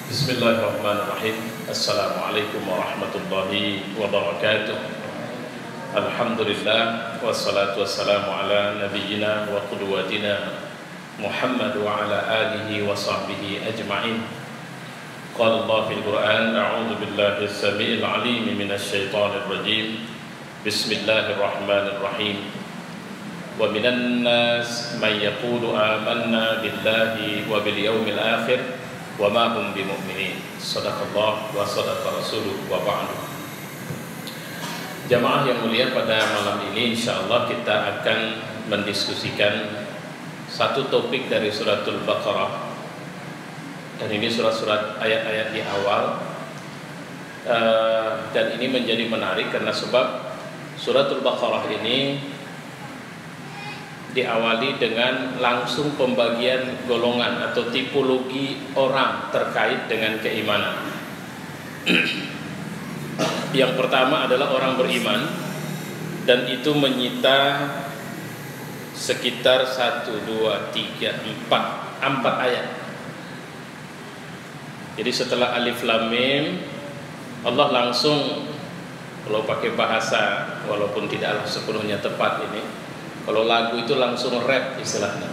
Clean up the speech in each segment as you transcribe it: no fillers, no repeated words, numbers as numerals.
Bismillahirrahmanirrahim. Assalamualaikum warahmatullahi wabarakatuh. Alhamdulillah wassalatu wassalamu ala nabiyyina wa qudwatina Muhammad wa ala alihi wa sahbihi ajma'in. Qala Allah fil Qur'an, a'udzu billahi as-sami'il 'alim minasy syaithanir rajim. Bismillahirrahmanirrahim. Wa minan nas may yaqulu amanna billahi wa bil yaumil akhir wa ma hum bimu'minin. Shadaqallah wa shadaqa rasuluh wa ba'du. Jamaah yang mulia, pada malam ini insyaallah kita akan mendiskusikan satu topik dari suratul Baqarah. Dan ini surat-surat ayat-ayat di awal, dan ini menjadi menarik karena sebab suratul Baqarah ini diawali dengan langsung pembagian golongan atau tipologi orang terkait dengan keimanan. Yang pertama adalah orang beriman, dan itu menyita sekitar 1, 2, 3, 4 ayat. Jadi setelah alif lam mim, Allah langsung, kalau pakai bahasa walaupun tidaklah sepenuhnya tepat ini, kalau lagu itu langsung rap istilahnya,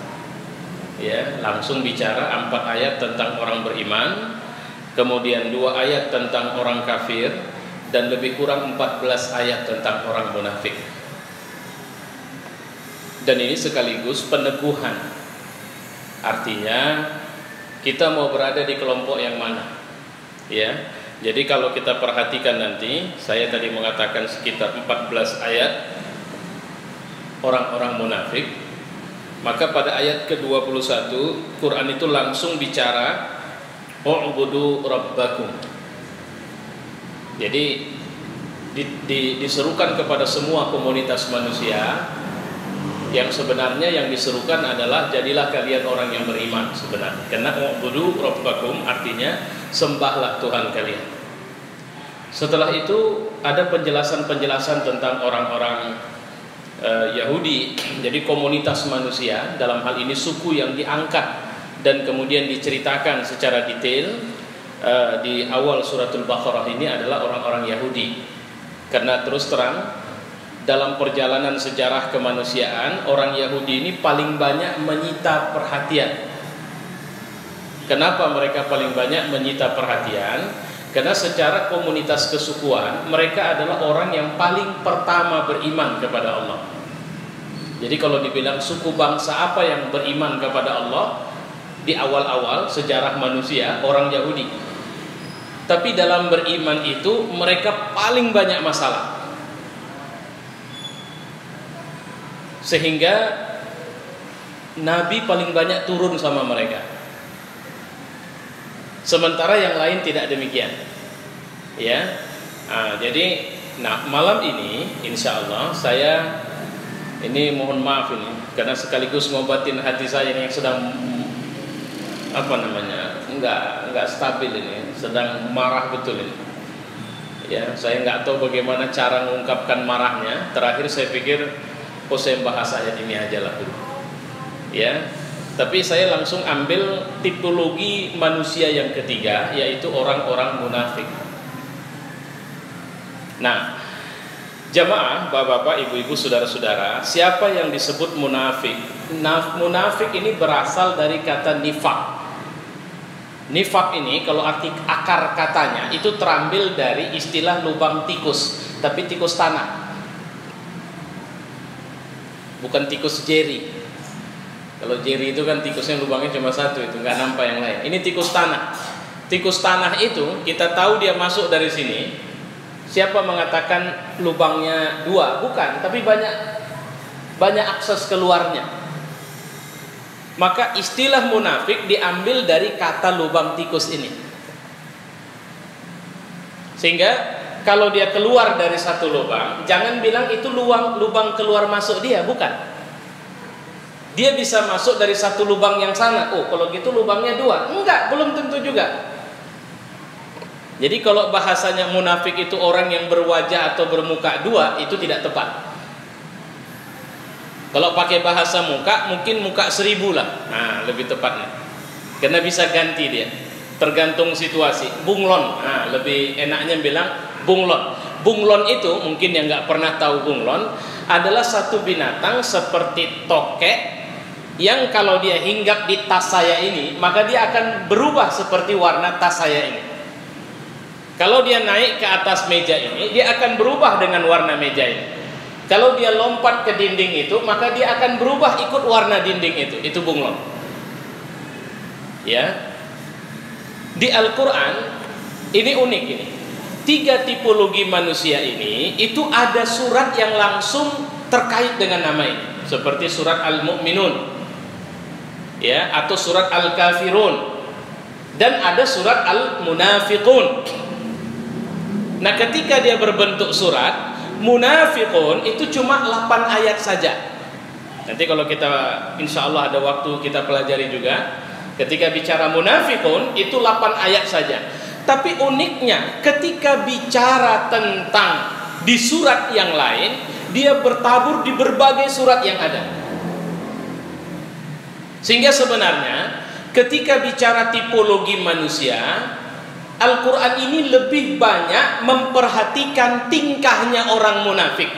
ya, langsung bicara 4 ayat tentang orang beriman, kemudian 2 ayat tentang orang kafir, dan lebih kurang 14 ayat tentang orang munafik. Dan ini sekaligus peneguhan, artinya kita mau berada di kelompok yang mana, ya. Jadi kalau kita perhatikan nanti, saya tadi mengatakan sekitar 14 ayat orang-orang munafik, maka pada ayat ke-21 Quran itu langsung bicara u'budu rabbakum. Jadi diserukan kepada semua komunitas manusia, yang sebenarnya yang diserukan adalah jadilah kalian orang yang beriman sebenarnya. Karena u'budu rabbakum artinya sembahlah Tuhan kalian. Setelah itu ada penjelasan-penjelasan tentang orang-orang Yahudi, jadi komunitas manusia, dalam hal ini suku yang diangkat dan kemudian diceritakan secara detail di awal suratul Baqarah ini adalah orang-orang Yahudi. Karena terus terang dalam perjalanan sejarah kemanusiaan, orang Yahudi ini paling banyak menyita perhatian. Kenapa mereka paling banyak menyita perhatian? Karena secara komunitas kesukuan mereka adalah orang yang paling pertama beriman kepada Allah. Jadi kalau dibilang suku bangsa apa yang beriman kepada Allah di awal-awal sejarah manusia, orang Yahudi. Tapi dalam beriman itu mereka paling banyak masalah, sehingga Nabi paling banyak turun sama mereka. Sementara yang lain tidak demikian, ya. Jadi, malam ini insya Allah saya ini mohon maaf ini, karena sekaligus ngobatin hati saya yang sedang enggak stabil ini, sedang marah betul ini. Ya, saya nggak tahu bagaimana cara mengungkapkan marahnya. Terakhir saya pikir, saya bahas ayat ini aja lah dulu, ya. Tapi saya langsung ambil tipologi manusia yang ketiga, yaitu orang-orang munafik. Nah, jamaah, bapak-bapak, ibu-ibu, saudara-saudara, siapa yang disebut munafik? Munafik ini berasal dari kata nifak. Nifak ini kalau arti akar katanya itu terambil dari istilah lubang tikus, tapi tikus tanah, bukan tikus jeri. Kalau jeri itu kan tikusnya lubangnya cuma satu, itu nggak nampak yang lain. Ini tikus tanah. Tikus tanah itu kita tahu dia masuk dari sini. Siapa mengatakan lubangnya 2? Bukan, tapi banyak akses keluarnya. Maka istilah munafik diambil dari kata lubang tikus ini. Sehingga kalau dia keluar dari satu lubang, jangan bilang itu lubang keluar masuk dia, bukan. Dia bisa masuk dari satu lubang yang sana. Oh, kalau gitu lubangnya 2. Enggak, belum tentu juga. Jadi kalau bahasanya munafik itu orang yang berwajah atau bermuka 2, itu tidak tepat. Kalau pakai bahasa muka, mungkin muka 1000 lah. Nah, lebih tepatnya. Karena bisa ganti dia. tergantung situasi. Bunglon, nah, lebih enaknya bilang bunglon. Bunglon itu mungkin yang nggak pernah tahu bunglon adalah satu binatang seperti tokek yang kalau dia hinggap di tas saya ini maka dia akan berubah seperti warna tas saya ini. Kalau dia naik ke atas meja ini dia akan berubah dengan warna meja ini. Kalau dia lompat ke dinding itu maka dia akan berubah ikut warna dinding itu. Itu bunglon. Ya. Di Al-Quran ini unik ini. 3 tipologi manusia ini itu ada surat yang langsung terkait dengan nama ini. Seperti surat Al-Mu'minun, ya, atau surat Al-Kafirun, dan ada surat Al-Munafiqun. Nah, ketika dia berbentuk surat Munafiqun itu cuma 8 ayat saja. Nanti kalau kita insya Allah ada waktu kita pelajari juga. Ketika bicara Munafiqun itu 8 ayat saja. Tapi uniknya ketika bicara tentang di surat yang lain dia bertabur di berbagai surat yang ada. Sehingga sebenarnya ketika bicara tipologi manusia, Al-Quran ini lebih banyak memperhatikan tingkahnya orang munafik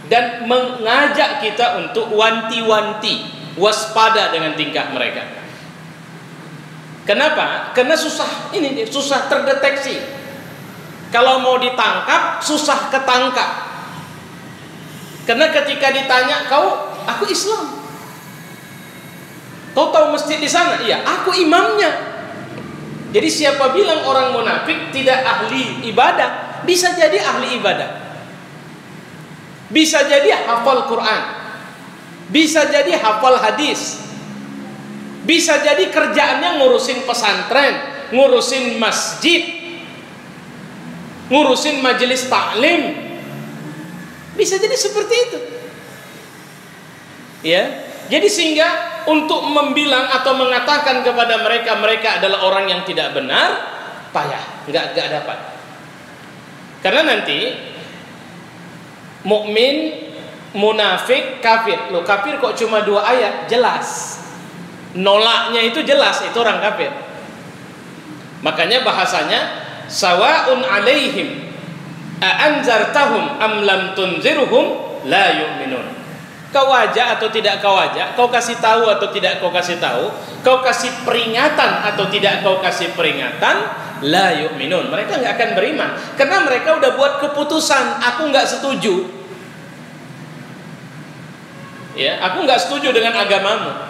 dan mengajak kita untuk wanti-wanti, waspada dengan tingkah mereka. Kenapa? Karena susah terdeteksi. Kalau mau ditangkap susah ketangkap. Karena ketika ditanya, aku Islam. Kau tahu masjid di sana? Iya, aku imamnya. Jadi siapa bilang orang munafik tidak ahli ibadah? Bisa jadi ahli ibadah. Bisa jadi hafal Quran. Bisa jadi hafal hadis. Bisa jadi kerjaannya ngurusin pesantren, ngurusin masjid, ngurusin majelis taklim. Bisa jadi seperti itu. Ya. Jadi sehingga untuk membilang atau mengatakan kepada mereka adalah orang yang tidak benar, payah, enggak dapat. Karena nanti mukmin, munafik, kafir. Loh, kafir kok cuma 2 ayat? Jelas. Nolaknya itu jelas, itu orang kafir. Makanya bahasanya sawaun alaihim a anzartahum am lam tunzirhum la yu'minun. Kau ajak atau tidak kau ajak, kau kasih tahu atau tidak kau kasih tahu, kau kasih peringatan atau tidak kau kasih peringatan, la yu'minun. Mereka nggak akan beriman karena mereka udah buat keputusan, aku nggak setuju. Ya, aku nggak setuju dengan agamamu.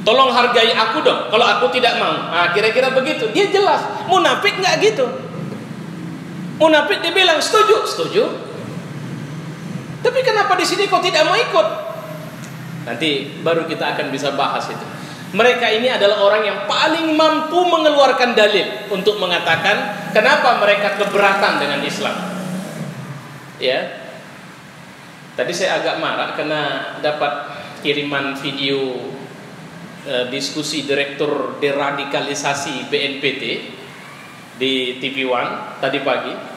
Tolong hargai aku dong kalau aku tidak mau. Nah, kira-kira begitu. Dia jelas. Munafik nggak gitu. Munafik dia bilang setuju. Tapi kenapa di sini kau tidak mau ikut? Nanti baru kita akan bisa bahas itu. Mereka ini adalah orang yang paling mampu mengeluarkan dalil untuk mengatakan kenapa mereka keberatan dengan Islam. Ya. Tadi saya agak marah karena dapat kiriman video diskusi direktur deradikalisasi BNPT di TV One tadi pagi.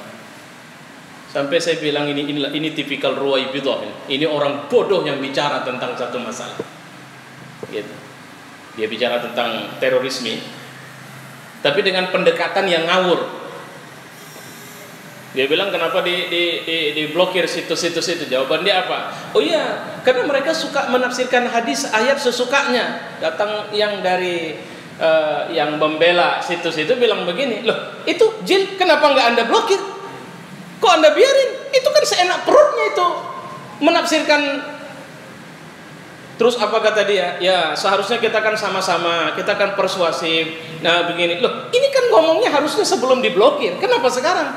Sampai saya bilang ini tipikal ruwaibidah. Ini orang bodoh yang bicara tentang satu masalah. Gitu. Dia bicara tentang terorisme, tapi dengan pendekatan yang ngawur. Dia bilang kenapa diblokir situs-situs itu? Jawaban dia apa? Oh iya, karena mereka suka menafsirkan hadis ayat sesukanya. Datang yang dari yang membela situs itu bilang begini, loh itu jin, kenapa nggak Anda blokir? Kok Anda biarin? Itu kan seenak perutnya itu menafsirkan. Terus apa kata dia? Ya seharusnya kita kan sama-sama, kita kan persuasif. Nah begini, loh ini kan ngomongnya harusnya sebelum diblokir. Kenapa sekarang?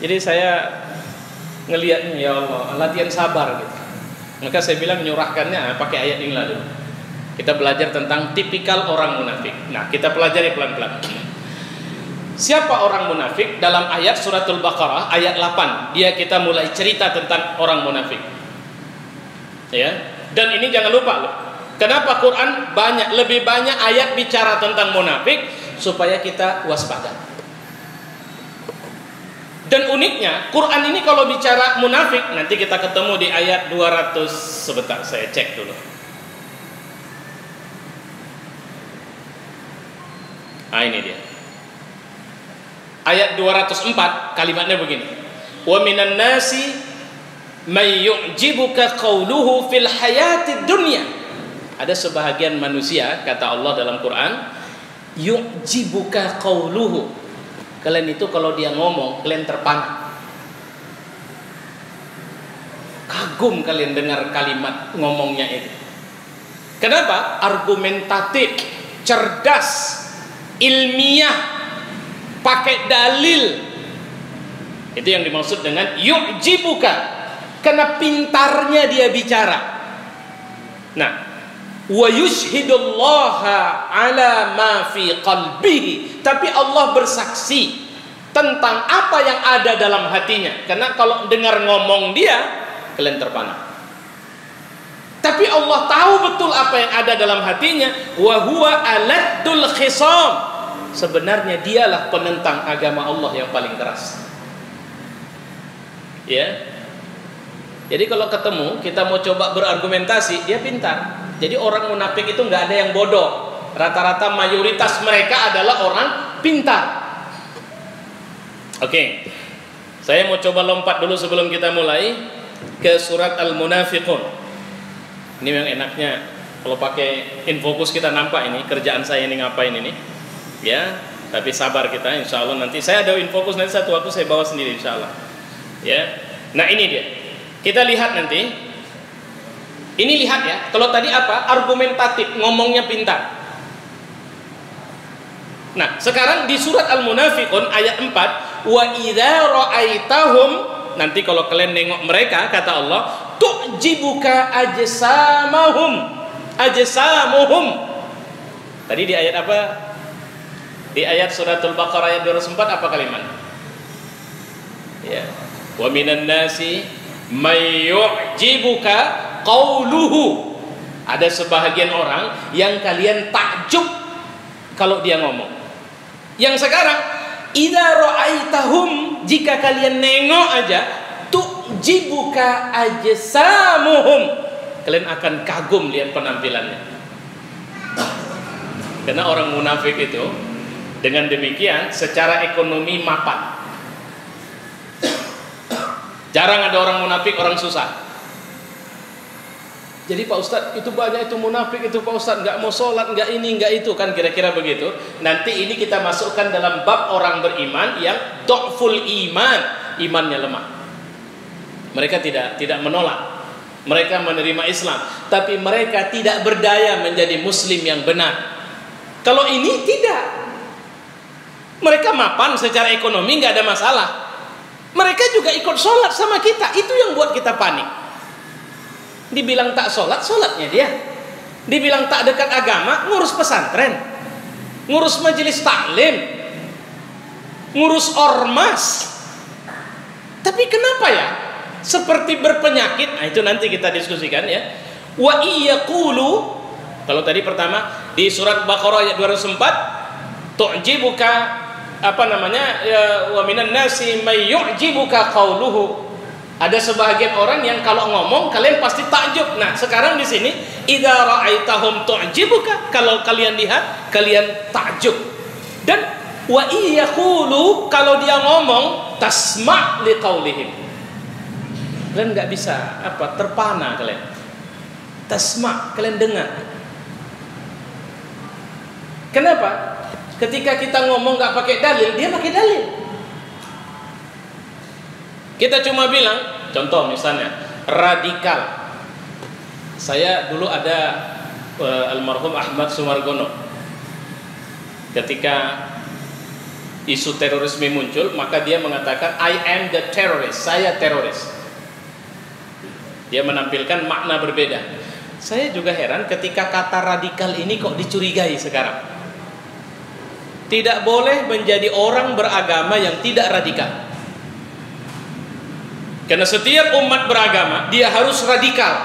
Jadi saya ngelihatnya, ya Allah, latihan sabar gitu. Maka saya bilang menyurahkannya pakai ayat ini lah dulu. Kita belajar tentang tipikal orang munafik. Nah, kita pelajari pelan-pelan. Siapa orang munafik? Dalam ayat suratul Baqarah ayat 8, dia kita mulai cerita tentang orang munafik. Ya. Dan ini jangan lupa loh. Kenapa Quran lebih banyak ayat bicara tentang munafik supaya kita waspada. Dan uniknya Quran ini kalau bicara munafik, nanti kita ketemu di ayat 200. Sebentar saya cek dulu. Nah, ini dia. Ayat 204 kalimatnya begini. Wa minan nasi may yu'jibuka qawluhu fil hayatid dunya. Ada sebahagian manusia, kata Allah dalam Quran, yu'jibuka qawluhu. Kalian itu kalau dia ngomong, kalian terpana. Kagum kalian dengar kalimat ngomongnya itu. Kenapa? Argumentatif, cerdas, ilmiah, pakai dalil. Itu yang dimaksud dengan yu'jibuka, karena pintarnya dia bicara. Nah, wa yushhidullaha ala ma fi qalbihi, tapi Allah bersaksi tentang apa yang ada dalam hatinya. Karena kalau dengar ngomong dia, kalian terpana. Tapi Allah tahu betul apa yang ada dalam hatinya. Wa huwa aladdul khisam, sebenarnya dialah penentang agama Allah yang paling keras. Ya. Jadi kalau ketemu, kita mau coba berargumentasi, dia pintar. Jadi orang munafik itu nggak ada yang bodoh. Rata-rata mayoritas mereka adalah orang pintar. Oke. Saya mau coba lompat dulu sebelum kita mulai ke surat Al-Munafiqun. Ini yang enaknya kalau pakai infocus kita nampak ini kerjaan saya ini ngapain ini. Ya, tapi sabar kita, insya Allah nanti saya ada infocus, nanti satu waktu saya bawa sendiri insya Allah. Ya, nah ini dia. Kita lihat nanti. Ini lihat ya. Kalau tadi apa? Argumentatif, ngomongnya pintar. Nah, sekarang di surat Al-Munafiqun ayat 4, wa idza ra'aitahum, nanti kalau kalian nengok mereka, kata Allah, tu'jibuka ajsamuhum. Tadi di ayat apa? Di ayat suratul Baqarah ayat 204 apa kalimat? Ya. Wa minan nasi may yu'jibuka qawluhu. Ada sebahagian orang yang kalian takjub kalau dia ngomong. Yang sekarang idza ra'aitahum, jika kalian nengok aja, tu'jibuka ajsamuhum, kalian akan kagum lihat penampilannya. Karena orang munafik itu dengan demikian secara ekonomi mapan. Jarang ada orang munafik, orang susah. Jadi Pak Ustadz, itu banyak itu munafik itu Pak Ustadz, nggak mau sholat, nggak ini, nggak itu, kan kira-kira begitu. Nanti ini kita masukkan dalam bab orang beriman yang dhaful iman, imannya lemah. Mereka tidak menolak, mereka menerima Islam, tapi mereka tidak berdaya menjadi muslim yang benar. Kalau ini tidak, mereka mapan secara ekonomi, nggak ada masalah. Mereka juga ikut sholat sama kita, itu yang buat kita panik. Dibilang tak sholat, sholatnya dia. Dibilang tak dekat agama, ngurus pesantren, ngurus majelis taklim, ngurus ormas. Tapi kenapa ya seperti berpenyakit? Nah, itu nanti kita diskusikan ya. Wa iyaqulu, kalau tadi pertama di surat Baqarah ayat 204, tu'jibuka apa namanya, wa minan nasi may yu'jibuka qawluhu. Ada sebahagian orang yang kalau ngomong kalian pasti takjub. Nah, sekarang di sini idza ra'aitahum tu'jibuka, kalau kalian lihat kalian takjub. Dan wa iyaqulu, kalau dia ngomong tasma' liqaulihim, kalian nggak bisa apa terpana, kalian tasma', kalian dengar. Kenapa? Ketika kita ngomong nggak pakai dalil, dia pakai dalil. Kita cuma bilang, contoh misalnya radikal. Saya dulu ada almarhum Ahmad Sumargono. Ketika isu terorisme muncul, maka dia mengatakan I am the terrorist, saya teroris. Dia menampilkan makna berbeda. Saya juga heran ketika kata radikal ini kok dicurigai sekarang. Tidak boleh menjadi orang beragama yang tidak radikal. Karena setiap umat beragama dia harus radikal.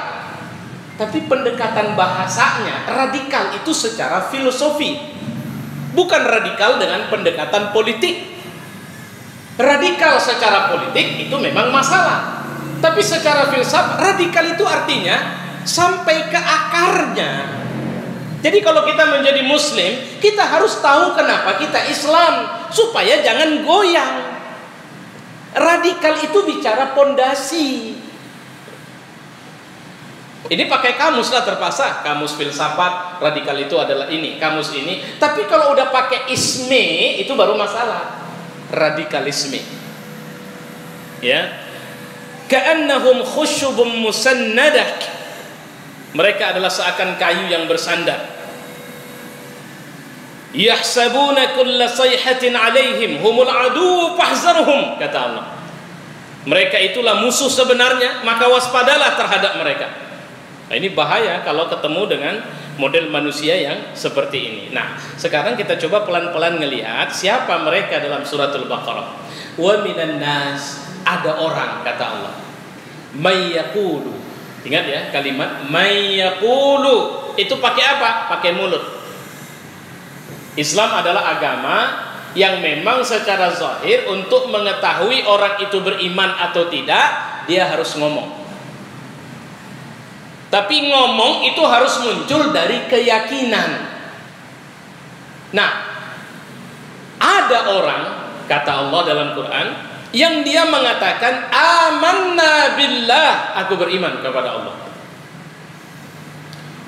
Tapi pendekatan bahasanya radikal itu secara filosofi, bukan radikal dengan pendekatan politik. Radikal secara politik itu memang masalah, tapi secara filsafat radikal itu artinya sampai ke akarnya. Jadi kalau kita menjadi muslim, kita harus tahu kenapa kita Islam, supaya jangan goyang. Radikal itu bicara pondasi. Ini pakai kamus lah terpaksa, kamus filsafat, radikal itu adalah ini, kamus ini. Tapi kalau udah pakai isme, itu baru masalah. Radikalisme. Ya. Ka'annahum khusyubun musannadah. Mereka adalah seakan kayu yang bersandar. Yahsabuna kulla sayhatin alaihim humul adu fahzarhum, kata Allah. Mereka itulah musuh sebenarnya, maka waspadalah terhadap mereka. Nah, ini bahaya kalau ketemu dengan model manusia yang seperti ini. Nah, sekarang kita coba pelan-pelan ngelihat siapa mereka dalam suratul Baqarah. Wa minan nas, ada orang, kata Allah. May yaqulu. Ingat ya kalimat may yaqulu, itu pakai apa? Pakai mulut. Islam adalah agama yang memang secara zahir untuk mengetahui orang itu beriman atau tidak, dia harus ngomong. Tapi ngomong itu harus muncul dari keyakinan. Nah, ada orang, kata Allah dalam Quran, yang dia mengatakan amanna billah, aku beriman kepada Allah,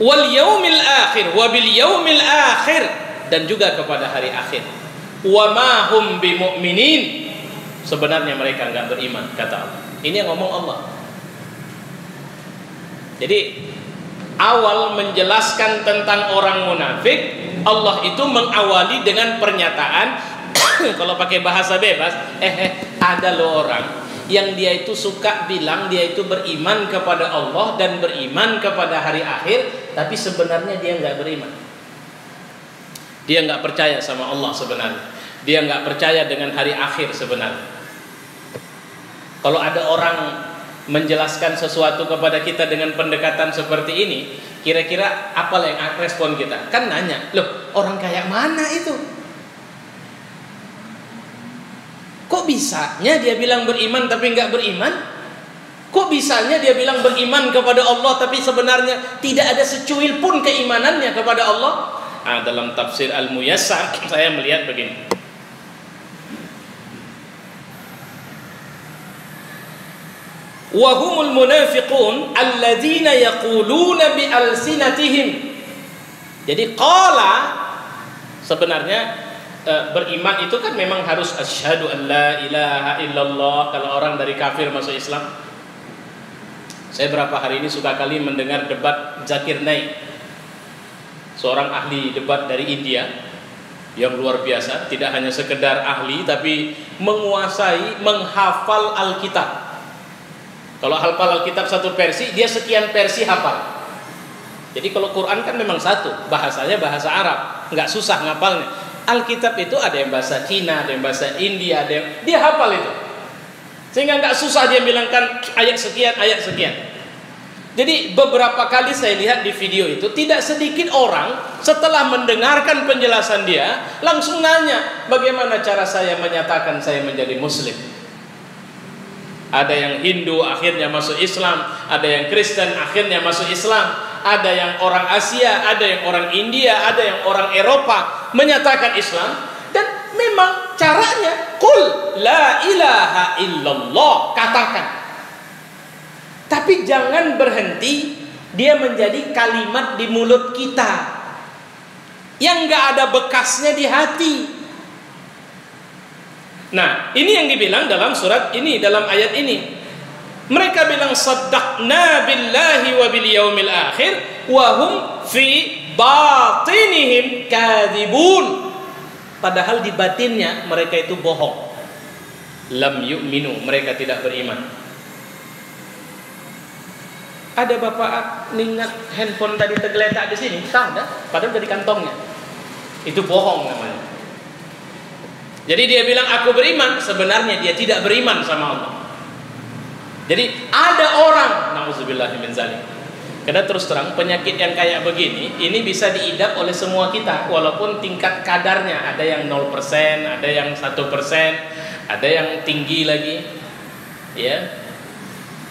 wal yaumil akhir, wa bil yaumil akhir, dan juga kepada hari akhir. Wa ma hum bimu'minin, sebenarnya mereka enggak beriman, kata Allah. Ini yang ngomong Allah. Jadi awal menjelaskan tentang orang munafik, Allah itu mengawali dengan pernyataan. Kalau pakai bahasa bebas, ada loh orang yang dia itu suka bilang dia itu beriman kepada Allah dan beriman kepada hari akhir, tapi sebenarnya dia nggak beriman. Dia nggak percaya sama Allah sebenarnya. Dia nggak percaya dengan hari akhir sebenarnya. Kalau ada orang menjelaskan sesuatu kepada kita dengan pendekatan seperti ini, kira-kira apa yang respon kita? Kan nanya, loh orang kayak mana itu? Kok bisanya dia bilang beriman tapi nggak beriman? Kok bisanya dia bilang beriman kepada Allah tapi sebenarnya tidak ada secuil pun keimanannya kepada Allah? Nah, dalam tafsir Al-Muyassar saya melihat begini. Wahumul munafiqun alladzina yaquluna bi alsinatihim. Jadi qala sebenarnya beriman itu kan memang harus asyhadu an la ilaha illallah kalau orang dari kafir masuk Islam. Saya berapa hari ini suka kali mendengar debat Zakir Naik, seorang ahli debat dari India yang luar biasa, tidak hanya sekedar ahli tapi menguasai, menghafal Alkitab. Kalau hafal Alkitab satu versi, dia sekian versi hafal. Jadi kalau Quran kan memang satu, bahasanya bahasa Arab, nggak susah ngapalnya. Alkitab itu ada yang bahasa Cina, ada yang bahasa India, ada yang dia hafal itu, sehingga nggak susah dia bilangkan ayat sekian, ayat sekian. Jadi beberapa kali saya lihat di video itu, tidak sedikit orang setelah mendengarkan penjelasan dia langsung nanya, bagaimana cara saya menyatakan saya menjadi Muslim? Ada yang Hindu akhirnya masuk Islam, ada yang Kristen akhirnya masuk Islam, ada yang orang Asia, ada yang orang India, ada yang orang Eropa menyatakan Islam. Dan memang caranya qul la ilaha illallah, katakan. Tapi jangan berhenti dia menjadi kalimat di mulut kita yang gak ada bekasnya di hati. Nah, ini yang dibilang dalam surat ini, dalam ayat ini. Mereka bilang saddaqna billahi wa bil yaumil akhir wa hum fi batinihim kadhibun. Padahal di batinnya mereka itu bohong. Lam yu'minu, mereka tidak beriman. Ada bapak ningat handphone tadi tergeletak di sini? Tak ada, padahal dari kantongnya. Itu bohong namanya. Jadi dia bilang aku beriman, sebenarnya dia tidak beriman sama Allah. Jadi ada orang, na'udzubillahi min zalik. Karena terus terang penyakit yang kayak begini, ini bisa diidap oleh semua kita, walaupun tingkat kadarnya ada yang 0%, ada yang 1%, ada yang tinggi lagi, ya.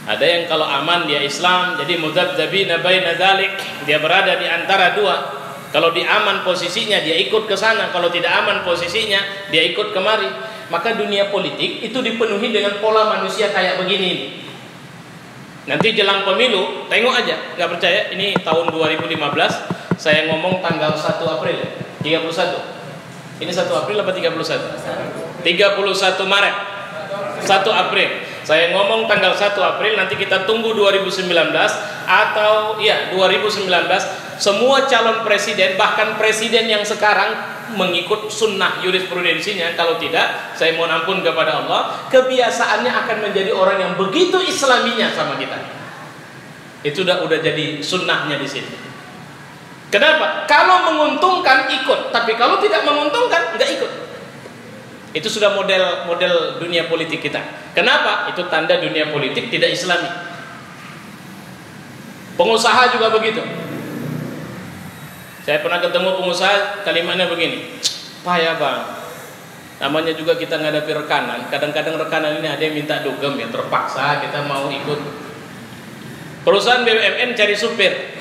Ada yang kalau aman dia Islam, jadi mudzabdzabina baina dzalik, dia berada di antara dua. Kalau dia aman posisinya, dia ikut ke sana. Kalau tidak aman posisinya, dia ikut kemari. Maka dunia politik itu dipenuhi dengan pola manusia kayak begini. Nanti jelang pemilu, tengok aja. Nggak percaya? Ini tahun 2015, saya ngomong tanggal 1 April 31. Ini 1 April apa 31? 31 Maret 1 April. Saya ngomong tanggal 1 April, nanti kita tunggu 2019 atau ya 2019, semua calon presiden, bahkan presiden yang sekarang mengikut sunnah jurisprudensinya. Kalau tidak, saya mohon ampun kepada Allah, kebiasaannya akan menjadi orang yang begitu islaminya sama kita. Itu udah jadi sunnahnya di sini. Kenapa? Kalau menguntungkan ikut, tapi kalau tidak menguntungkan nggak ikut. Itu sudah model dunia politik kita. Kenapa? Itu tanda dunia politik tidak islami. Pengusaha juga begitu. Saya pernah ketemu pengusaha, kalimatnya begini, payah bang, namanya juga kita ngadapi rekanan. Kadang-kadang rekanan ini ada yang minta dugem, ya terpaksa kita mau ikut. Perusahaan BUMN cari supir,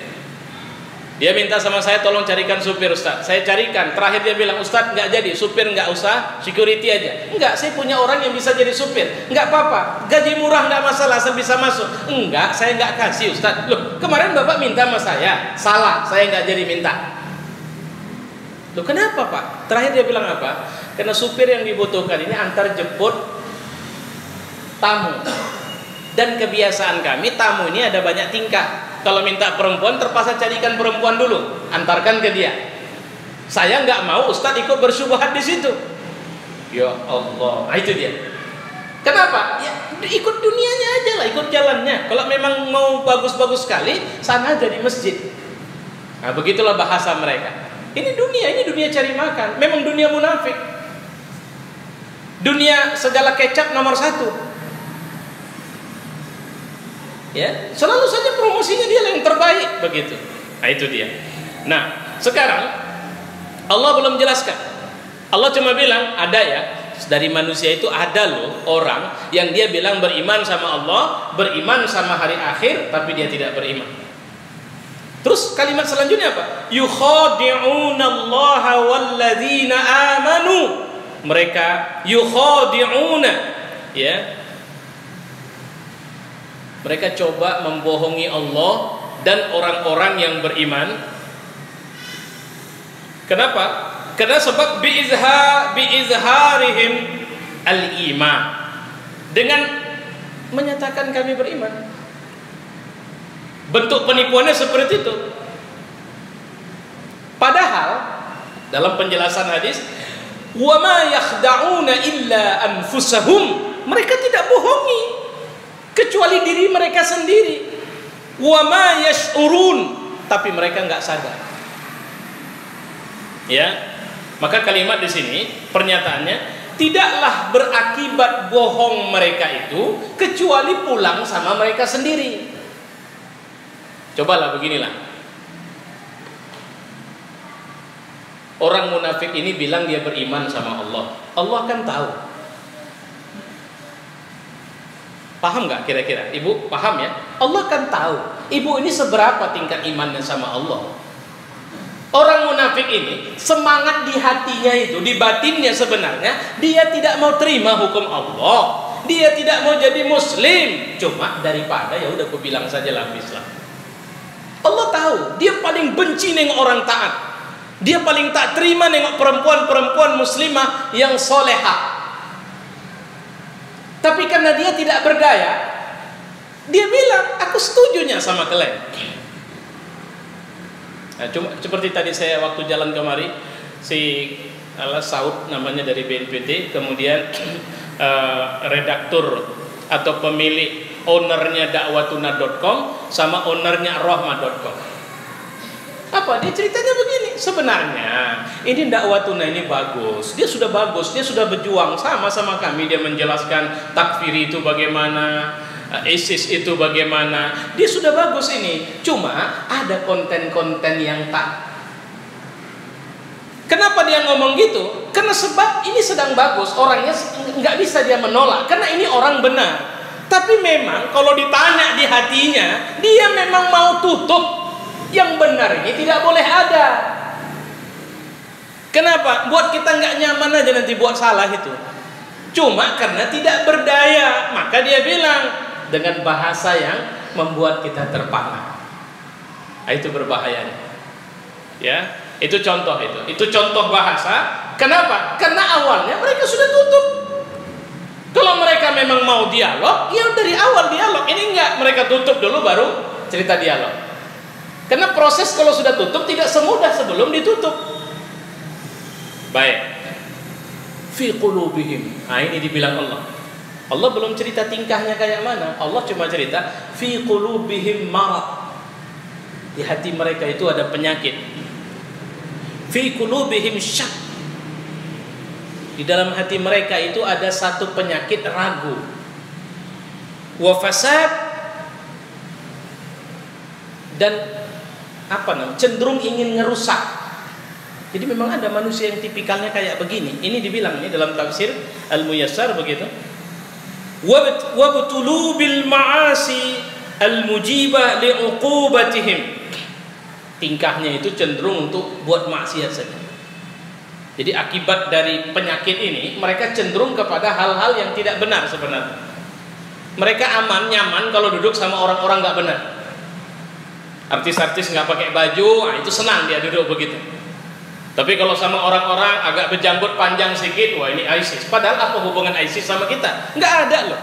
dia minta sama saya, tolong carikan supir Ustaz. Saya carikan, terakhir dia bilang, Ustaz nggak jadi, supir nggak usah, security aja. Enggak, saya punya orang yang bisa jadi supir. Nggak apa-apa, gaji murah nggak masalah, asal bisa masuk. Enggak, saya nggak kasih Ustaz. Loh, kemarin Bapak minta sama saya, salah, saya nggak jadi minta. Loh, kenapa Pak? Terakhir dia bilang apa? Karena supir yang dibutuhkan ini antar jemput tamu. Dan kebiasaan kami, tamu ini ada banyak tingkah. Kalau minta perempuan, terpaksa carikan perempuan dulu, antarkan ke dia. Saya nggak mau Ustadz ikut bersyubhat di situ. Ya Allah, nah itu dia. Kenapa? Ya, ikut dunianya aja lah, ikut jalannya. Kalau memang mau bagus-bagus sekali, sana aja di masjid. Nah, begitulah bahasa mereka. Ini dunia cari makan. Memang dunia munafik. Dunia segala kecap nomor 1. Ya, selalu saja promosinya dia yang terbaik begitu. Nah, itu dia. Nah, sekarang Allah belum jelaskan. Allah cuma bilang ada ya, dari manusia itu ada loh orang yang dia bilang beriman sama Allah, beriman sama hari akhir, tapi dia tidak beriman. Terus kalimat selanjutnya apa? Yukhadi'unallaha walladzina amanu. Mereka yukhadi'una, ya. Mereka coba membohongi Allah dan orang-orang yang beriman. Kenapa? Karena sebab biizharihim al-iman, dengan menyatakan kami beriman. Bentuk penipuannya seperti itu. Padahal dalam penjelasan hadis, wa ma yakhda'una illa anfusahum, mereka tidak bohongi kecuali diri mereka sendiri. Wa ma yash'urun, tapi mereka nggak sadar. Ya, maka kalimat di sini pernyataannya, tidaklah berakibat bohong mereka itu kecuali pulang sama mereka sendiri. Cobalah beginilah. Orang munafik ini bilang dia beriman sama Allah. Allah kan tahu. Paham nggak kira-kira? Ibu paham ya? Allah kan tahu ibu ini seberapa tingkat imannya sama Allah. Orang munafik ini semangat di hatinya itu, di batinnya sebenarnya dia tidak mau terima hukum Allah. Dia tidak mau jadi muslim. Cuma daripada ya udah aku bilang saja lah Islam. Allah tahu dia paling benci nengok orang taat. Dia paling tak terima nengok perempuan-perempuan muslimah yang solehah. Tapi karena dia tidak berdaya, dia bilang, aku setujunya sama kalian. Nah, cuma seperti tadi saya waktu jalan kemari, si Saud namanya dari BNPT, kemudian redaktur atau pemilik ownernya dakwatuna.com sama ownernya rohmah.com. Apa dia ceritanya begini? Sebenarnya ini dakwatuna ini bagus. Dia sudah bagus, dia sudah berjuang sama-sama kami. Dia menjelaskan takfiri itu bagaimana, ISIS itu bagaimana. Dia sudah bagus ini. Cuma ada konten-konten yang tak. Kenapa dia ngomong gitu? Karena sebab ini sedang bagus, orangnya nggak bisa dia menolak. Karena ini orang benar. Tapi memang kalau ditanya di hatinya, dia memang mau tutup. Yang benar ini tidak boleh ada. Kenapa? Buat kita nggak nyaman aja nanti buat salah itu. Cuma karena tidak berdaya, maka dia bilang dengan bahasa yang membuat kita terpana. Nah, itu berbahayanya. Ya, itu contoh itu. Itu contoh bahasa. Kenapa? Karena awalnya mereka sudah tutup. Kalau mereka memang mau dialog, ya dari awal dialog. Ini enggak, mereka tutup dulu baru cerita dialog. Karena proses kalau sudah tutup tidak semudah sebelum ditutup. Baik. Fi qulubihim. Nah, ini dibilang Allah. Allah belum cerita tingkahnya kayak mana. Allah cuma cerita fi qulubihim marad. Di hati mereka itu ada penyakit. Fi qulubihim syak. Di dalam hati mereka itu ada satu penyakit ragu. Wa fasad, dan cenderung ingin ngerusak. Jadi memang ada manusia yang tipikalnya kayak begini. Ini dibilang ini dalam tafsir Al-Muyassar begitu. Wa butulu bil ma'asi al-mujibah li'uqubatihim. Tingkahnya itu cenderung untuk buat maksiat saja. Jadi akibat dari penyakit ini, mereka cenderung kepada hal-hal yang tidak benar sebenarnya. Mereka aman, nyaman kalau duduk sama orang-orang nggak benar. Artis-artis nggak pakai baju, itu senang dia duduk begitu. Tapi kalau sama orang-orang agak berjanggut panjang sedikit, wah ini ISIS. Padahal apa hubungan ISIS sama kita? Nggak ada loh.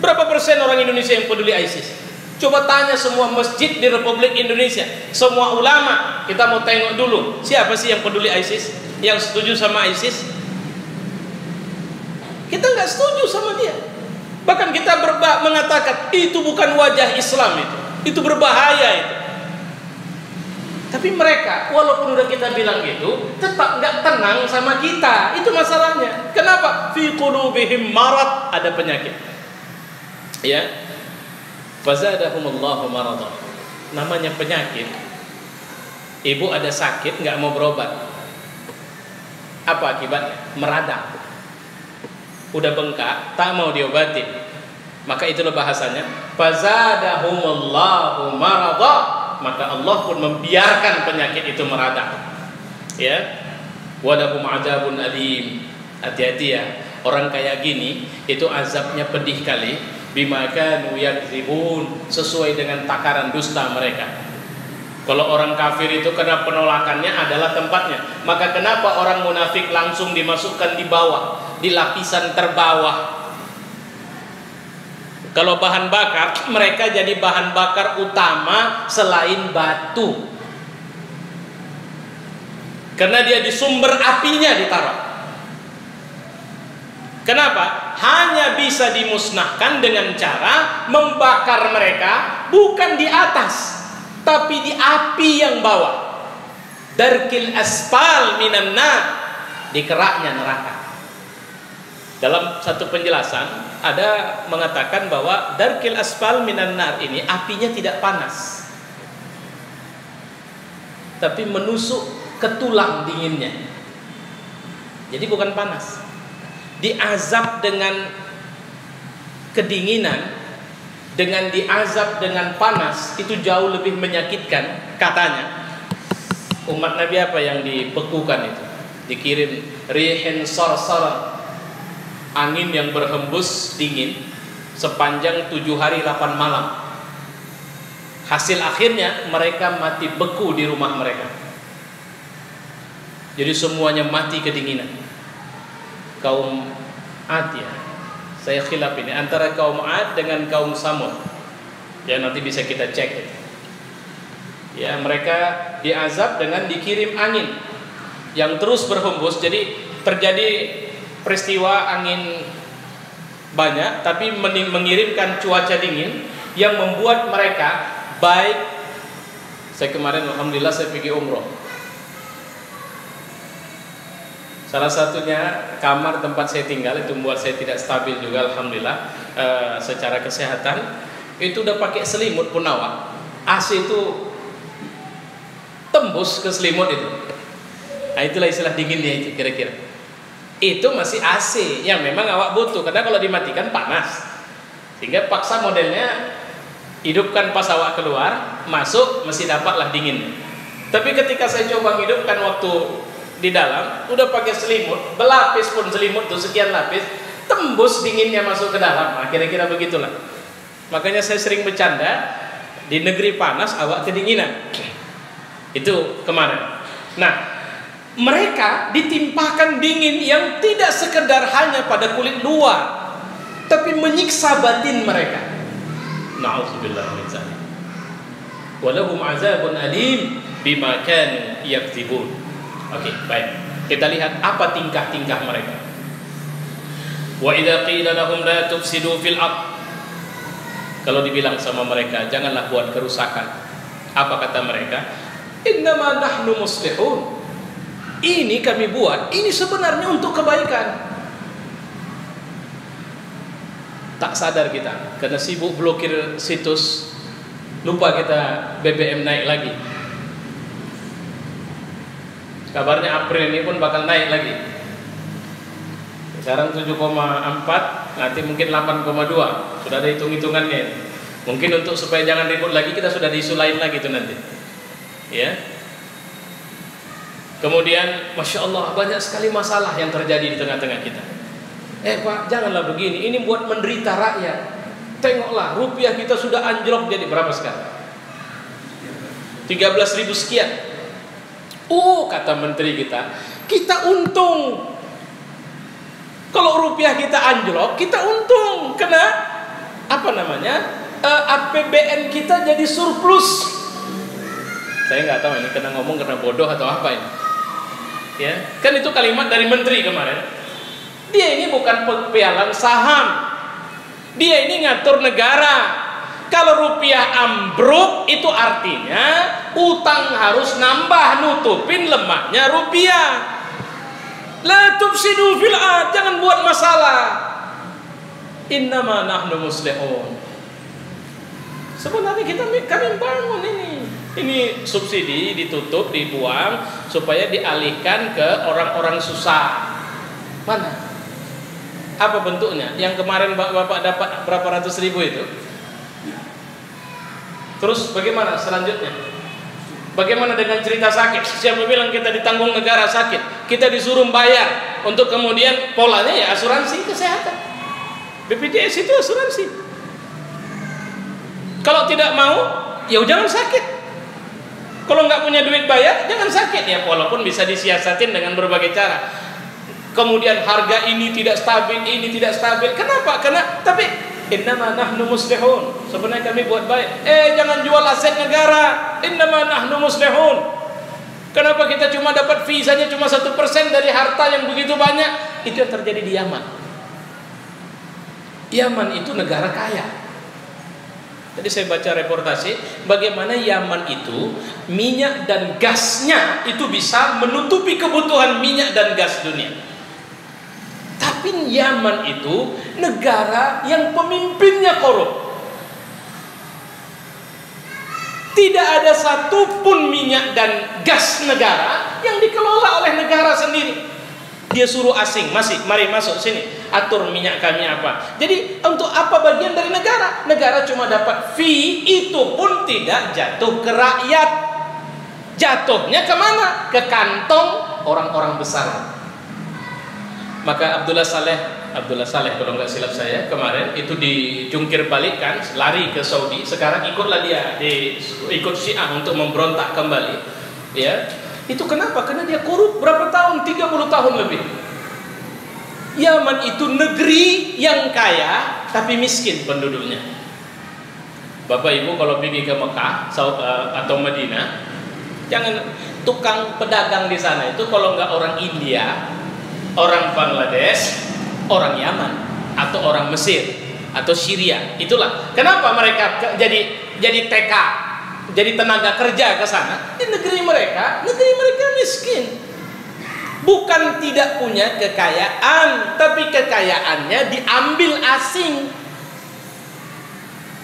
Berapa persen orang Indonesia yang peduli ISIS? Coba tanya semua masjid di Republik Indonesia, semua ulama, kita mau tengok dulu siapa sih yang peduli ISIS, yang setuju sama ISIS. Kita nggak setuju sama dia. Bahkan kita mengatakan itu bukan wajah Islam, itu berbahaya itu. Tapi mereka, walaupun udah kita bilang gitu, tetap nggak tenang sama kita. Itu masalahnya. Kenapa? Fi qulubihim marad, ada penyakit. Ya. Fazadahumullahu marada. Namanya penyakit. Ibu ada sakit nggak mau berobat. Apa akibatnya? Meradang. Udah bengkak, tak mau diobatin. Maka itulah bahasanya. Fazadahumullahu marada. Maka Allah pun membiarkan penyakit itu meradang. Ya. Walahum adzabun alim. Hati-hati ya. Orang kayak gini itu azabnya pedih kali. Bima kanu yakzibun, sesuai dengan takaran dusta mereka. Kalau orang kafir itu kena penolakannya adalah tempatnya. Maka kenapa orang munafik langsung dimasukkan di bawah, di lapisan terbawah? Kalau bahan bakar, mereka jadi bahan bakar utama selain batu. Karena dia di sumber apinya ditaruh. Kenapa? Hanya bisa dimusnahkan dengan cara membakar mereka bukan di atas, tapi di api yang bawah. Darkil asfal minan nar, di keraknya neraka. Dalam satu penjelasan ada mengatakan bahwa darkil asfal minan nar ini apinya tidak panas, tapi menusuk ke tulang dinginnya. Jadi bukan panas. Diazab dengan kedinginan, dengan diazab dengan panas, itu jauh lebih menyakitkan katanya. Umat Nabi apa yang dibekukan itu? Dikirim rihin sarsara, angin yang berhembus dingin sepanjang 7 hari 8 malam. Hasil akhirnya mereka mati beku di rumah mereka. Jadi semuanya mati kedinginan. Kaum Ad, ya, saya khilaf ini antara kaum Ad dengan kaum Samud. Ya, nanti bisa kita cek. Ya, mereka diazab dengan dikirim angin yang terus berhembus. Jadi terjadi peristiwa angin banyak, tapi mengirimkan cuaca dingin yang membuat mereka baik. Saya kemarin alhamdulillah saya pergi umroh. Salah satunya kamar tempat saya tinggal itu membuat saya tidak stabil juga alhamdulillah secara kesehatan. Itu udah pakai selimut punawak, AC itu tembus ke selimut itu. Nah, itulah istilah dinginnya itu kira-kira. Itu masih AC yang memang awak butuh, karena kalau dimatikan panas. Sehingga paksa modelnya hidupkan pas awak keluar, masuk mesti dapatlah dingin. Tapi ketika saya coba hidupkan waktu di dalam, udah pakai selimut, berlapis pun selimut tuh sekian lapis, tembus dinginnya masuk ke dalam. Nah, kira-kira begitulah. Makanya saya sering bercanda, di negeri panas awak kedinginan. Itu kemarin. Nah, mereka ditimpakan dingin yang tidak sekedar hanya pada kulit luar, tapi menyiksa batin mereka. Na'udzubillah min dzalik. Walahum azabun alim bima kanu yaktibun. Oke, baik. Kita lihat apa tingkah-tingkah mereka. Wa idza qila lahum la tufsidu fil ard. Kalau dibilang sama mereka, janganlah buat kerusakan. Apa kata mereka? Innama nahnu muslihun. Ini kami buat, ini sebenarnya untuk kebaikan. Tak sadar kita, karena sibuk blokir situs, lupa kita BBM naik lagi. Kabarnya April ini pun bakal naik lagi. Sekarang 7,4, nanti mungkin 8,2. Sudah ada hitung-hitungannya. Mungkin untuk supaya jangan ribut lagi, kita sudah disulain lagi itu nanti. Ya. Kemudian, Masya Allah, banyak sekali masalah yang terjadi di tengah-tengah kita. Pak, janganlah begini. Ini buat menderita rakyat. Tengoklah, rupiah kita sudah anjlok jadi berapa sekarang? 13.000 sekian. Kata menteri kita untung. Kalau rupiah kita anjlok, kita untung. Kena APBN kita jadi surplus. Saya nggak tahu ini kena ngomong karena bodoh atau apa ini. Ya, kan itu kalimat dari menteri kemarin. Dia ini bukan pialang saham. Dia ini ngatur negara. Kalau rupiah ambruk, itu artinya utang harus nambah, nutupin lemahnya rupiah. La tufsidu fil ard, jangan buat masalah. Innama nahnu muslihun. Sebenarnya kami bangun ini subsidi ditutup, dibuang supaya dialihkan ke orang-orang susah. Mana? Apa bentuknya? Yang kemarin Bapak dapat berapa ratus ribu itu? Terus bagaimana selanjutnya? Bagaimana dengan cerita sakit? Siapa bilang kita ditanggung negara sakit? Kita disuruh bayar untuk kemudian polanya ya asuransi kesehatan. BPJS itu asuransi. Kalau tidak mau, ya jangan sakit. Kalau nggak punya duit bayar, jangan sakit ya. Walaupun bisa disiasatin dengan berbagai cara. Kemudian harga ini tidak stabil, ini tidak stabil. Kenapa? Tapi innama nahnu muslihun. Sebenarnya kami buat baik. Jangan jual aset negara. Innama nahnu muslihun. Kenapa kita cuma dapat visanya cuma 1% dari harta yang begitu banyak? Itu yang terjadi di Yaman. Yaman itu negara kaya. Tadi saya baca reportase bagaimana Yaman itu minyak dan gasnya itu bisa menutupi kebutuhan minyak dan gas dunia. Tapi Yaman itu negara yang pemimpinnya korup. Tidak ada satupun minyak dan gas negara yang dikelola oleh negara sendiri. Dia suruh asing, mari masuk sini, atur minyak kami apa. Jadi untuk apa bagian dari negara? Negara cuma dapat fee, itu pun tidak jatuh ke rakyat. Jatuhnya kemana? Ke kantong orang-orang besar. Maka Abdullah Saleh kalau nggak silap saya kemarin itu dijungkir balikkan, lari ke Saudi. Sekarang ikutlah dia, ikut Syiah untuk memberontak kembali. Ya, itu kenapa? Karena dia korup berapa tahun? 30 tahun lebih. Yaman itu negeri yang kaya tapi miskin penduduknya. Bapak Ibu kalau pergi ke Mekah atau Madinah, jangan tukang pedagang di sana itu kalau nggak orang India, orang Bangladesh, orang Yaman, atau orang Mesir, atau Syria. Itulah kenapa mereka jadi TK, jadi tenaga kerja ke sana. Di negeri mereka miskin. Bukan tidak punya kekayaan, tapi kekayaannya diambil asing.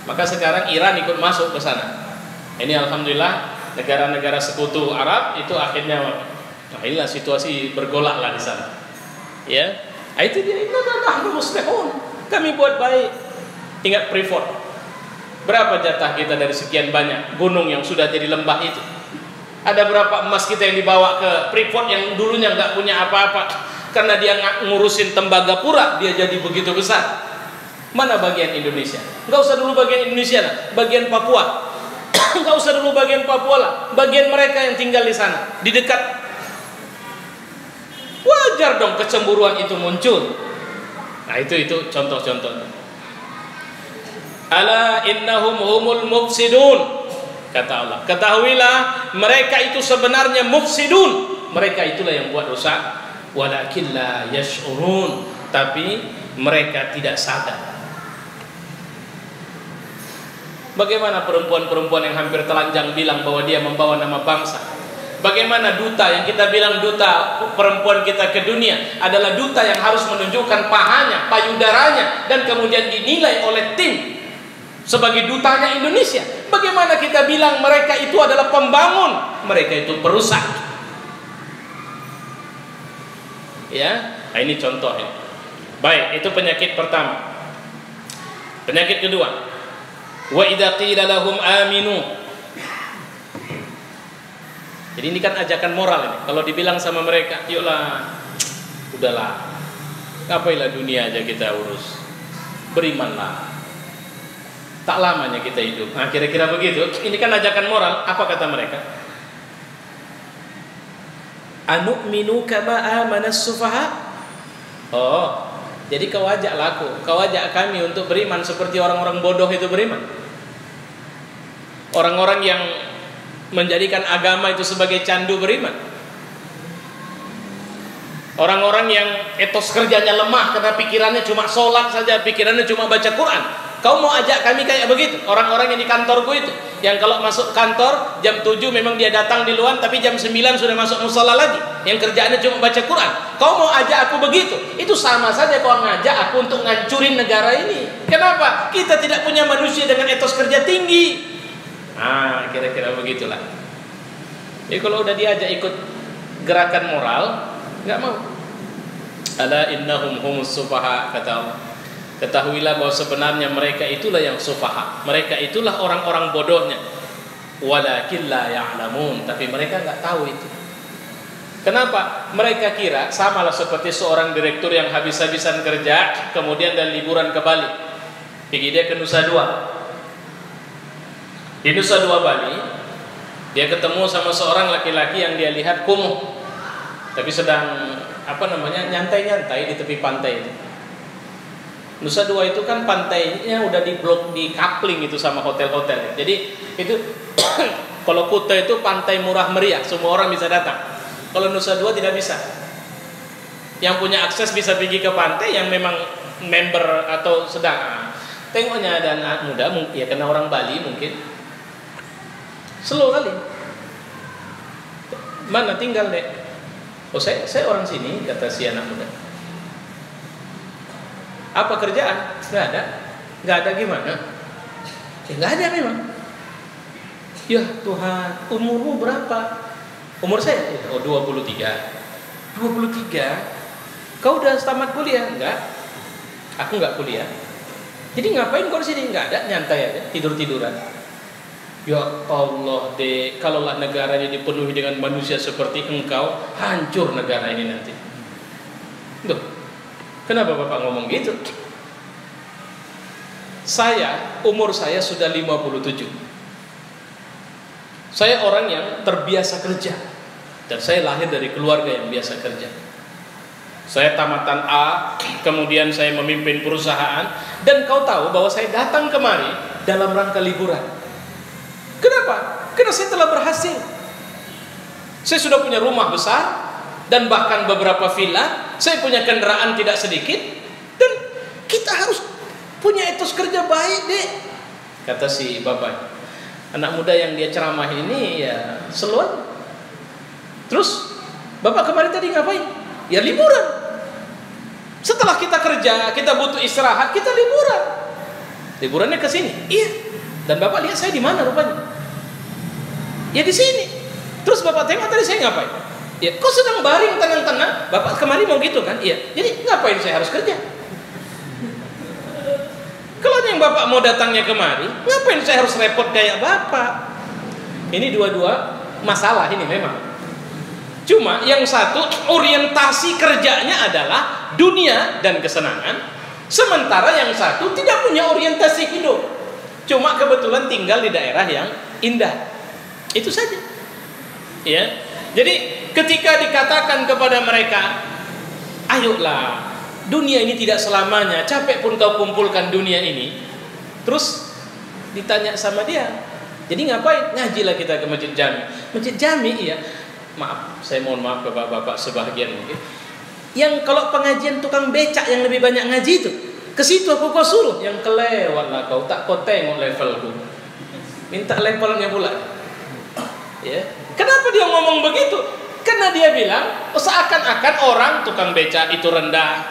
Maka sekarang Iran ikut masuk ke sana. Ini alhamdulillah negara-negara sekutu Arab itu akhirnya, inilah situasi bergolak lah di sana. Ya, itu dia. Innama muslihun. Kami buat baik. Ingat Freeport. Berapa jatah kita dari sekian banyak gunung yang sudah jadi lembah itu? Ada berapa emas kita yang dibawa ke Freeport yang dulunya nggak punya apa-apa, karena dia ngurusin Tembagapura dia jadi begitu besar. Mana bagian Indonesia? Nggak usah dulu bagian Indonesia lah, bagian Papua. Nggak usah dulu bagian Papua lah, bagian mereka yang tinggal di sana, di dekat. Wajar dong kecemburuan itu muncul. Nah itu contoh-contohnya. Ala innahum humul mufsidun. Kata Allah, ketahuilah mereka itu sebenarnya mufsidun, mereka itulah yang buat rusak. Walakin la yash'urun, tapi mereka tidak sadar. Bagaimana perempuan-perempuan yang hampir telanjang bilang bahwa dia membawa nama bangsa? Bagaimana duta yang kita bilang duta perempuan kita ke dunia adalah duta yang harus menunjukkan pahanya, payudaranya, dan kemudian dinilai oleh tim sebagai dutanya Indonesia. Bagaimana kita bilang mereka itu adalah pembangun, mereka itu perusak? Ya, nah ini contohnya. Baik, itu penyakit pertama. Penyakit kedua, wa idza qila lahum aminu. Jadi ini kan ajakan moral ini. Kalau dibilang sama mereka, yuklah, udahlah, ngapailah dunia aja kita urus, berimanlah, tak lamanya kita hidup. Nah kira-kira begitu. Ini kan ajakan moral. Apa kata mereka? Anu'minu kama amanas sufaha. Oh, jadi kau ajaklah aku, kau ajak kami untuk beriman seperti orang-orang bodoh itu beriman. Orang-orang yang menjadikan agama itu sebagai candu beriman. Orang-orang yang etos kerjanya lemah karena pikirannya cuma sholat saja, pikirannya cuma baca Quran. Kau mau ajak kami kayak begitu? Orang-orang yang di kantorku itu, yang kalau masuk kantor jam 7 memang dia datang di luar, tapi jam 9 sudah masuk musala lagi, yang kerjaannya cuma baca Quran. Kau mau ajak aku begitu? Itu sama saja kau ngajak aku untuk ngancurin negara ini. Kenapa? Kita tidak punya manusia dengan etos kerja tinggi. Nah, kira-kira begitulah. Jadi kalau udah diajak ikut gerakan moral, nggak mau. Ala innahum humus sufaha, kata Allah. Ketahuilah bahwa sebenarnya mereka itulah yang sufaha, mereka itulah orang-orang bodohnya. Walakin la ya'lamun, tapi mereka nggak tahu itu. Kenapa? Mereka kira samalah seperti seorang direktur yang habis-habisan kerja, kemudian dan liburan ke Bali. Pergi dia ke Nusa Dua. Di Nusa Dua Bali, dia ketemu sama seorang laki-laki yang dia lihat kumuh, tapi sedang nyantai-nyantai di tepi pantai itu. Nusa Dua itu kan pantainya udah diblok, di coupling itu sama hotel-hotel. Jadi itu kalau Kuta itu pantai murah meriah, semua orang bisa datang. Kalau Nusa Dua tidak bisa. Yang punya akses bisa pergi ke pantai yang memang member atau sedang. Tengoknya ada anak muda, ya karena orang Bali mungkin. Slow kali. Mana tinggal dek? Oh saya orang sini, kata si anak muda. Apa kerjaan? Nggak ada. Nggak ada gimana? Ya nggak ada memang. Ya Tuhan, umurmu berapa? Umur saya? Oh 23. 23? Kau udah tamat kuliah? Enggak. Aku nggak kuliah. Jadi ngapain kau di sini? Nggak ada, nyantai aja, tidur-tiduran. Ya Allah deh, kalaulah negaranya dipenuhi dengan manusia seperti engkau, hancur negara ini nanti. Duh, kenapa Bapak ngomong gitu? Umur saya sudah 57. Saya orang yang terbiasa kerja. Dan saya lahir dari keluarga yang biasa kerja. Saya tamatan A, kemudian saya memimpin perusahaan. Dan kau tahu bahwa saya datang kemari dalam rangka liburan. Kenapa? Karena saya telah berhasil. Saya sudah punya rumah besar dan bahkan beberapa villa. Saya punya kendaraan tidak sedikit. Dan kita harus punya etos kerja baik deh, kata si bapak. Anak muda yang dia ceramah ini ya seluan. Terus bapak kemarin tadi ngapain? Ya liburan. Setelah kita kerja, kita butuh istirahat, kita liburan. Liburannya ke sini. Iya. Dan bapak lihat saya di mana rupanya? Ya di sini. Terus bapak tengok tadi saya ngapain? Ya, kok sedang baring tenang-tenang? Bapak kemarin mau gitu kan? Iya. Jadi ngapain saya harus kerja? Kalau yang bapak mau datangnya kemari, ngapain saya harus repot kayak bapak? Ini dua-dua masalah ini memang. Cuma yang satu orientasi kerjanya adalah dunia dan kesenangan, sementara yang satu tidak punya orientasi hidup. Cuma kebetulan tinggal di daerah yang indah. Itu saja. Ya. Jadi ketika dikatakan kepada mereka, ayolah, dunia ini tidak selamanya, capek pun kau kumpulkan dunia ini. Terus ditanya sama dia, jadi ngapain? Ngajilah kita ke masjid jami. Masjid jami, iya. Maaf, saya mohon maaf ke bapak-bapak sebagian mungkin. Yang kalau pengajian tukang becak yang lebih banyak ngaji itu, ke situ aku kau suruh. Yang kelewat lah kau, tak kau tengok levelku. Minta levelnya pula. Ya. Kenapa dia ngomong begitu? Karena dia bilang, seakan-akan orang tukang becak itu rendah.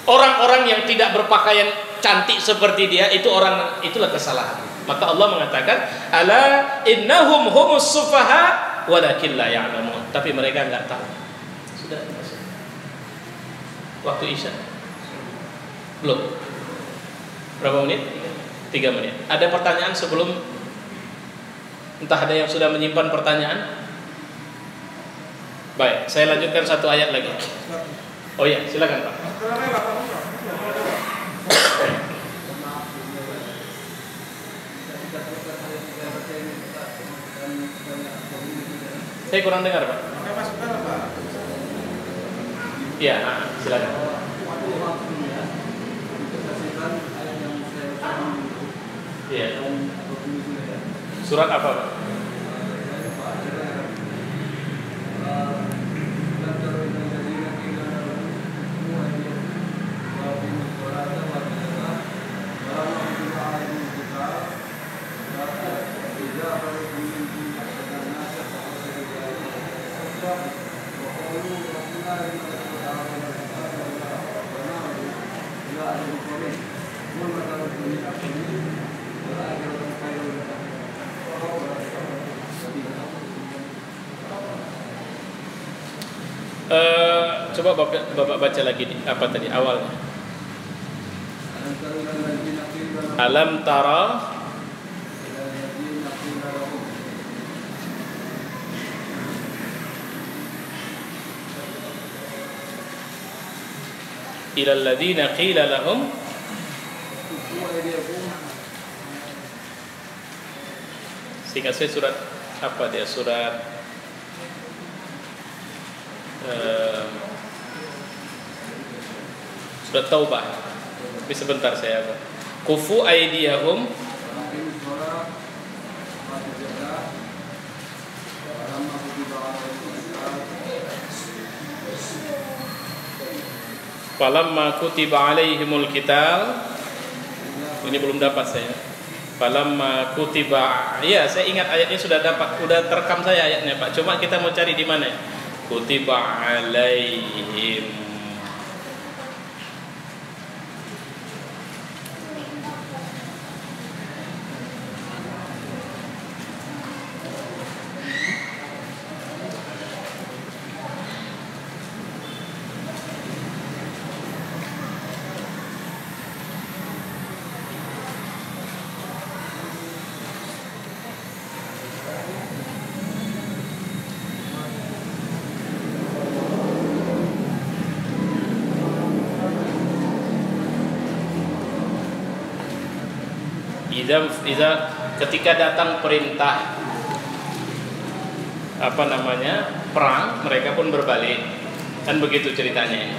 Orang-orang yang tidak berpakaian cantik seperti dia itu orang, itulah kesalahan. Maka Allah mengatakan, ala innahum humus sufaha walakin la ya'lamun. Tapi mereka enggak tahu. Sudah waktu Isya. Belum. Berapa menit? 3 menit. Ada pertanyaan sebelum, entah ada yang sudah menyimpan pertanyaan? Baik, saya lanjutkan satu ayat lagi. Oh iya, silakan Pak. Saya kurang dengar Pak. Iya, silakan. Iya. Surat apa Pak? Coba bapak baca lagi apa tadi awalnya. Alam tara ila alladziina qila lahum sehingga saya surat apa dia surat surat Taubah. Tapi sebentar saya kufu aydiyahum falamma kutiba alaihimul qital. Ini belum dapat saya. Falamma kutiba, iya saya ingat ayatnya sudah dapat, sudah terekam saya ayatnya Pak. Cuma kita mau cari di mana. Kutiba alaihim. Ketika datang perintah perang, mereka pun berbalik. Kan begitu ceritanya.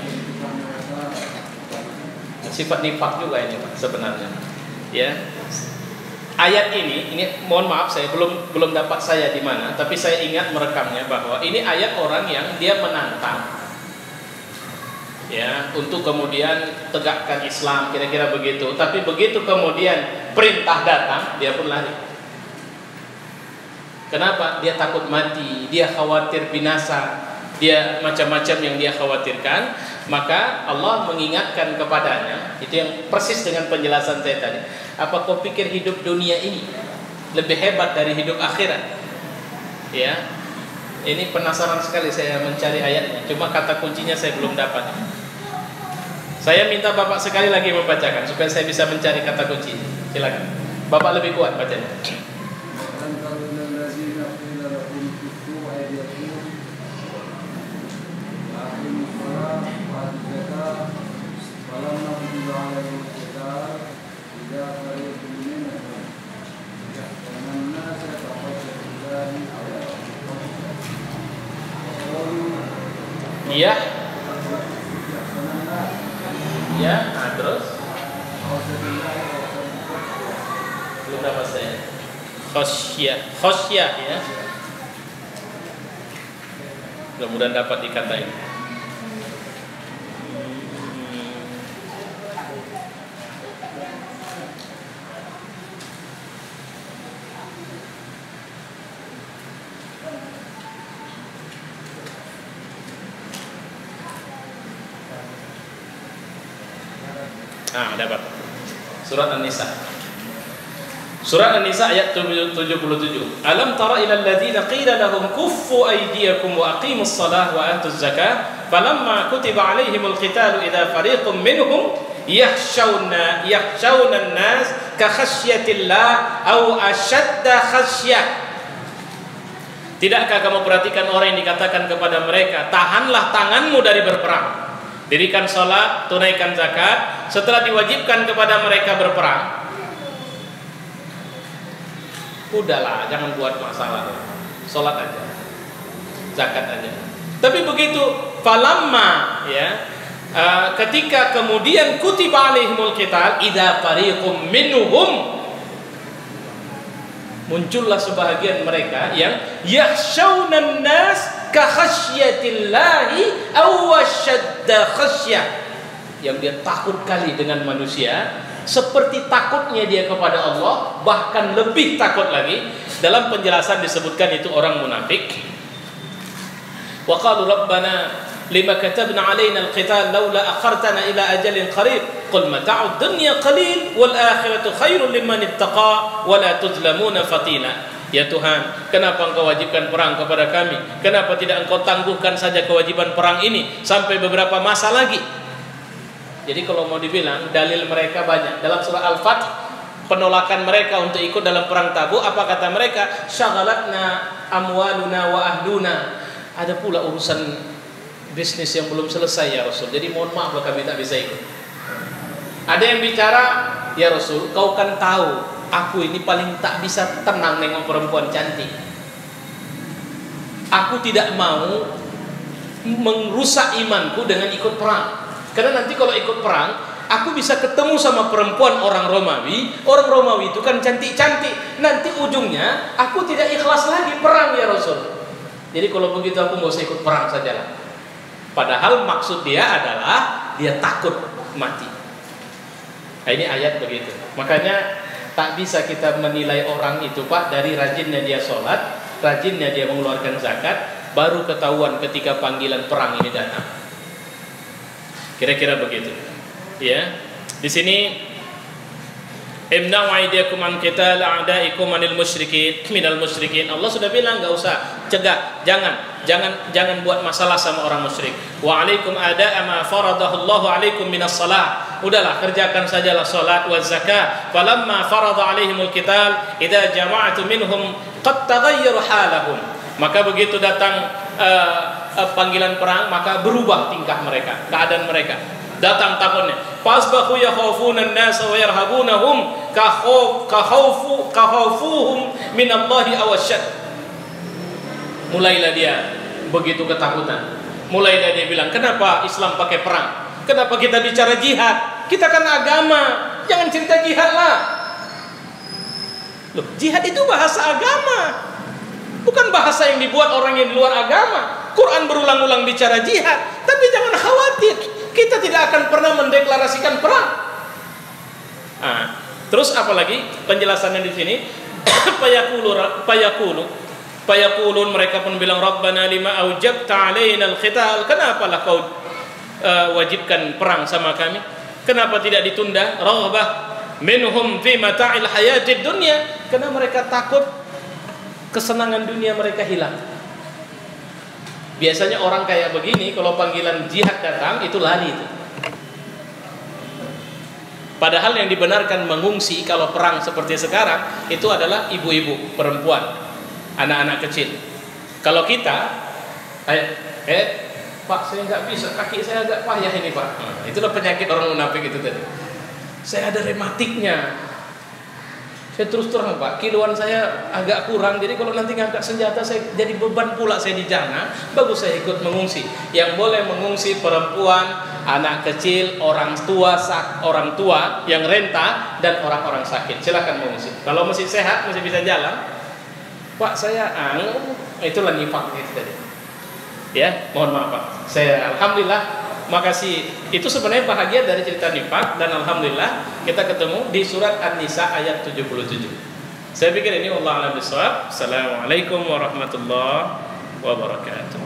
Sifat nifak juga ini Pak sebenarnya. Ya. Ayat ini mohon maaf saya belum dapat saya di mana, tapi saya ingat merekamnya bahwa ini ayat orang yang dia menantang. Ya, untuk kemudian tegakkan Islam, kira-kira begitu. Tapi begitu kemudian perintah datang, dia pun lari. Kenapa? Dia takut mati, dia khawatir binasa, dia macam-macam yang dia khawatirkan. Maka Allah mengingatkan kepadanya, itu yang persis dengan penjelasan saya tadi. Apa kau pikir hidup dunia ini lebih hebat dari hidup akhirat? Ya, ini penasaran sekali saya mencari ayatnya. Cuma kata kuncinya saya belum dapat. Saya minta Bapak sekali lagi membacakan supaya saya bisa mencari kata kunci. Silakan. Bapak lebih kuat bacanya. Iya. Ya, nah terus belum dapat saya. Khosyah ya. Mudah-mudahan dapat dikatain. Dapat. Surat An-Nisa. Surat An-Nisa ayat 77. Alam tara ila alladziina qila lahum kuffu aydiyakum wa aqimus shalah wa atuz zakah falamma kutiba alaihimul qitalu idza fariqum minhum yakhshawna an-nas ka khasyatillah aw ashadda khasyah. Tidakkah kamu perhatikan orang yang dikatakan kepada mereka, tahanlah tanganmu dari berperang, dirikan salat, tunaikan zakat, setelah diwajibkan kepada mereka berperang, udahlah, jangan buat masalah, sholat aja, zakat aja. Tapi begitu falamma ya, ketika kemudian kutiba alaihimul qital idza fariqum minhum, muncullah sebahagian mereka yang yakhshawnan nas ka khasyatillahi aw ashadda khasyah, yang dia takut kali dengan manusia seperti takutnya dia kepada Allah, bahkan lebih takut lagi. Dalam penjelasan disebutkan itu orang munafik. Wa qalu rabbana lima katabna alaina alqital laula akhartana ila ajalin qarib qul mata'ud dunya qalil wal akhiratu khairul liman ittaqa wa la tuzlamuna fatila. Ya Tuhan, kenapa Engkau wajibkan perang kepada kami? Kenapa tidak Engkau tangguhkan saja kewajiban perang ini sampai beberapa masa lagi? Jadi kalau mau dibilang dalil mereka banyak. Dalam surah Al-Fath, penolakan mereka untuk ikut dalam perang Tabuk, apa kata mereka? Syaghalatna amwaluna wa ahluna. Ada pula urusan bisnis yang belum selesai ya Rasul. Jadi mohon maaf kalau kami tak bisa ikut. Ada yang bicara, ya Rasul, kau kan tahu aku ini paling tak bisa tenang nengok perempuan cantik. Aku tidak mau merusak imanku dengan ikut perang. Karena nanti kalau ikut perang, aku bisa ketemu sama perempuan orang Romawi. Orang Romawi itu kan cantik-cantik. Nanti ujungnya aku tidak ikhlas lagi perang ya Rasul. Jadi kalau begitu aku nggak usah ikut perang sajalah. Padahal maksud dia adalah dia takut mati. Nah, ini ayat begitu. Makanya tak bisa kita menilai orang itu Pak dari rajinnya dia sholat, rajinnya dia mengeluarkan zakat, baru ketahuan ketika panggilan perang ini datang. Kira-kira begitu. Ya. Di sini imna'u aydiyakum an qital a'daikum anil musyrikin minal musyrikin. Allah sudah bilang enggak usah cegah, jangan buat masalah sama orang musyrik. Wa alaikum ada'a ma faradahu Allahu alaikum minas salah. Udahlah, kerjakan sajalah salat wa zakat. Falamma farada alaihimul qital idza jama'tu minhum qad taghayyara halahum. Maka begitu datang panggilan perang, maka berubah tingkah mereka, keadaan mereka. Datang takutnya. Fasbahu yakhafuna an-nas wa yarhabunahum khawfuhum min Allah aw asyad. Mulailah dia begitu ketakutan. Mulailah dia bilang, "Kenapa Islam pakai perang? Kenapa kita bicara jihad? Kita kan agama. Jangan cerita jihad lah." Loh, jihad itu bahasa agama. Bukan bahasa yang dibuat orang yang di luar agama. Quran berulang-ulang bicara jihad, tapi jangan khawatir. Kita tidak akan pernah mendeklarasikan perang. Terus apalagi penjelasannya di sini? Payaqulun mereka pun bilang Rabbana lima aujabta alaina al-qital. Kenapalah kau wajibkan perang sama kami? Kenapa tidak ditunda? Raghbah minhum fi mata'il hayatid dunya. Karena mereka takut kesenangan dunia mereka hilang. Biasanya orang kayak begini kalau panggilan jihad datang itu lari itu. Padahal yang dibenarkan mengungsi kalau perang seperti sekarang itu adalah ibu-ibu, perempuan, anak-anak kecil. Kalau kita Pak, saya nggak bisa, kaki saya agak payah ini Pak. Itulah penyakit orang munafik itu tadi. Saya ada rematiknya. Saya terus terang Pak, kiloan saya agak kurang, jadi kalau nanti ngangkat senjata saya jadi beban pula saya di jana. Bagus saya ikut mengungsi. Yang boleh mengungsi perempuan, anak kecil, orang tua yang renta, dan orang-orang sakit. Silakan mengungsi. Kalau masih sehat, masih bisa jalan, Pak saya itulah nifak itu tadi. Ya, mohon maaf Pak. Saya alhamdulillah, makasih. Itu sebenarnya bahagia dari cerita nifak, dan alhamdulillah kita ketemu di surat An-Nisa ayat 77. Saya pikir ini wallahu a'lam bishawab. Assalamualaikum warahmatullahi wabarakatuh.